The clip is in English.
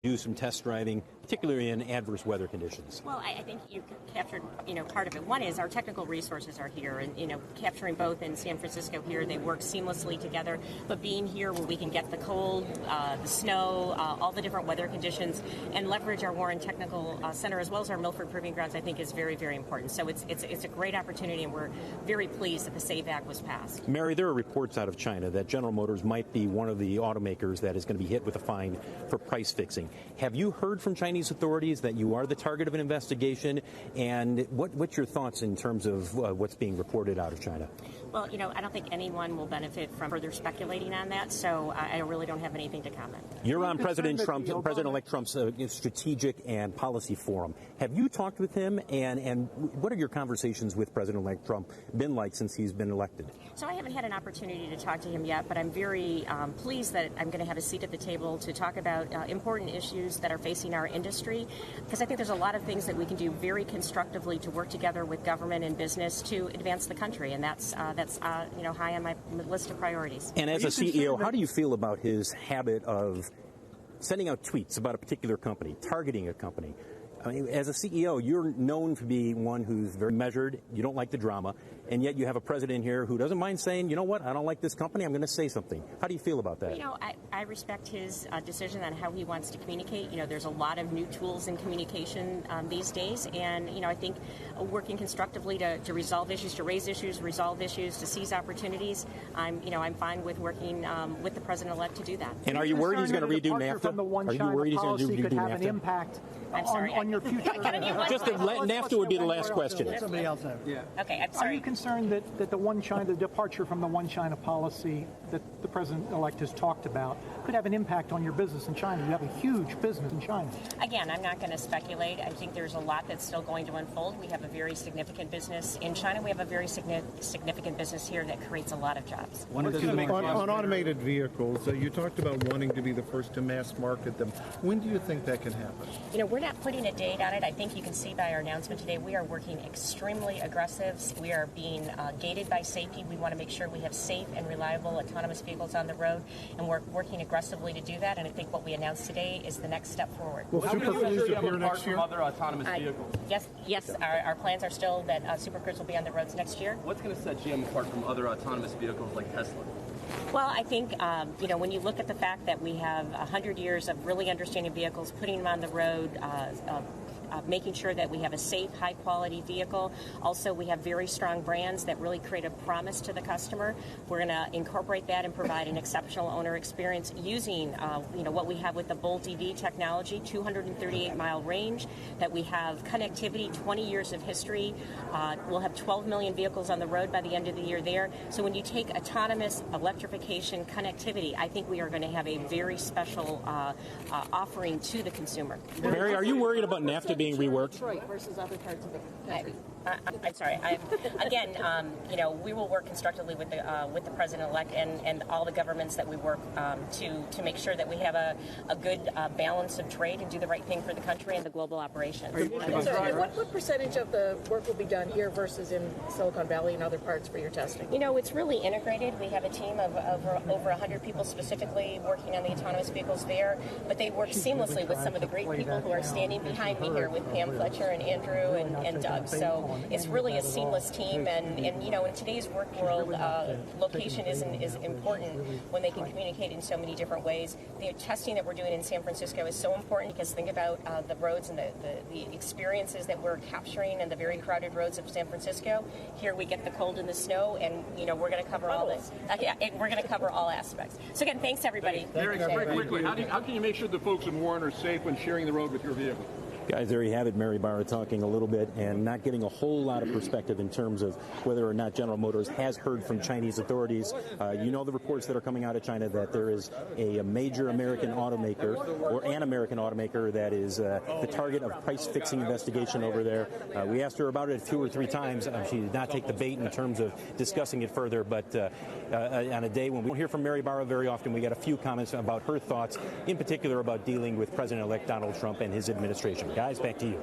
do some test driving, particularly in adverse weather conditions? Well, I think you captured, part of it. One is our technical resources are here, and, capturing both in San Francisco here, they work seamlessly together. But being here where we can get the cold, the snow, all the different weather conditions, and leverage our Warren Technical Center as well as our Milford Proving Grounds, I think is very, very important. So it's a great opportunity, and we're very pleased that the SAVE Act was passed. Mary, there are reports out of China that General Motors might be one of the automakers that is going to be hit with a fine for price fixing. Have you heard from Chinese authorities that you are the target of an investigation? And what's your thoughts in terms of what's being reported out of China? Well, I don't think anyone will benefit from further speculating on that, so I really don't have anything to comment. You're on President-elect Trump's strategic and policy forum. Have you talked with him, and what are your conversations with President-elect Trump been like since he's been elected? So I haven't had an opportunity to talk to him yet, but I'm very pleased that I'm going to have a seat at the table to talk about important issues that are facing our industry, because I think there's a lot of things that we can do very constructively to work together with government and business to advance the country, and that's high on my list of priorities. And as a CEO, how do you feel about his habit of sending out tweets about a particular company, targeting a company? I mean, as a CEO, you're known to be one who's very measured. You don't like the drama, and yet you have a president here who doesn't mind saying, you know what, I don't like this company, I'm going to say something. How do you feel about that? I respect his decision on how he wants to communicate. There's a lot of new tools in communication these days, and, I think working constructively to resolve issues, to raise issues, resolve issues, to seize opportunities, I'm fine with working with the president-elect to do that. And are you worried he's going to redo NAFTA? Are you worried he's going to redo NAFTA? An impact on your future? Just NAFTA would be the last question. Somebody else have. Yeah. Okay, I'm sorry. Are you concerned that the departure from the one China policy that the president-elect has talked about could have an impact on your business in China? You have a huge business in China. Again, I'm not going to speculate. I think there's a lot that's still going to unfold. We have a very significant business in China. We have a very significant business here that creates a lot of jobs. On automated vehicles, you talked about wanting to be the first to mass market them. When do you think that can happen? We're not putting a date on it. I think you can see by our announcement today, we are working extremely aggressive. We are being gated by safety. We want to make sure we have safe and reliable autonomous vehicles on the road, and we're working aggressively to do that. And I think what we announced today is the next step forward. Will Super Cruise appear next year? Other autonomous vehicles? Yes. Our plans are still that Super Cruise will be on the roads next year. What's going to set GM apart from other autonomous vehicles like Tesla? Well, I think, when you look at the fact that we have 100 years of really understanding vehicles, putting them on the road, making sure that we have a safe, high-quality vehicle. Also, we have very strong brands that really create a promise to the customer. We're going to incorporate that and provide an exceptional owner experience using, what we have with the Bolt EV technology, 238-mile range, that we have connectivity, 20 years of history. We'll have 12 million vehicles on the road by the end of the year there. So when you take autonomous electrification connectivity, I think we are going to have a very special offering to the consumer. Mary, are you worried about NAFTA being reworked? Detroit versus other parts of the country. I'm sorry. We will work constructively with the president-elect and all the governments that we work to make sure that we have a good balance of trade and do the right thing for the country and the glable operation. What percentage of the work will be done here versus in Silicon Valley and other parts for your testing? It's really integrated. We have a team of over 100 people specifically working on the autonomous vehicles there, but they work seamlessly with some of the great people who are standing behind me here with Pam Fletcher and Andrew and Doug. So it's really a seamless team, and in today's work world, location is important when they can communicate in so many different ways. The testing that we're doing in San Francisco is so important because think about the roads and the experiences that we're capturing and the very crowded roads of San Francisco. Here we get the cold and the snow, and we're going to cover all this. We're going to cover all aspects. So again, thanks everybody. Very quickly, how can you make sure the folks in Warren are safe when sharing the road with your vehicle? Guys, there you have it. Mary Barra talking a little bit and not getting a whole lot of perspective in terms of whether or not General Motors has heard from Chinese authorities. The reports that are coming out of China that there is a major American automaker or an American automaker that is the target of price-fixing investigation over there. We asked her about it 2 or 3 times. She did not take the bait in terms of discussing it further, but on a day when we don't hear from Mary Barra very often, we got a few comments about her thoughts, in particular about dealing with President-elect Donald Trump and his administration. Guys, back to you.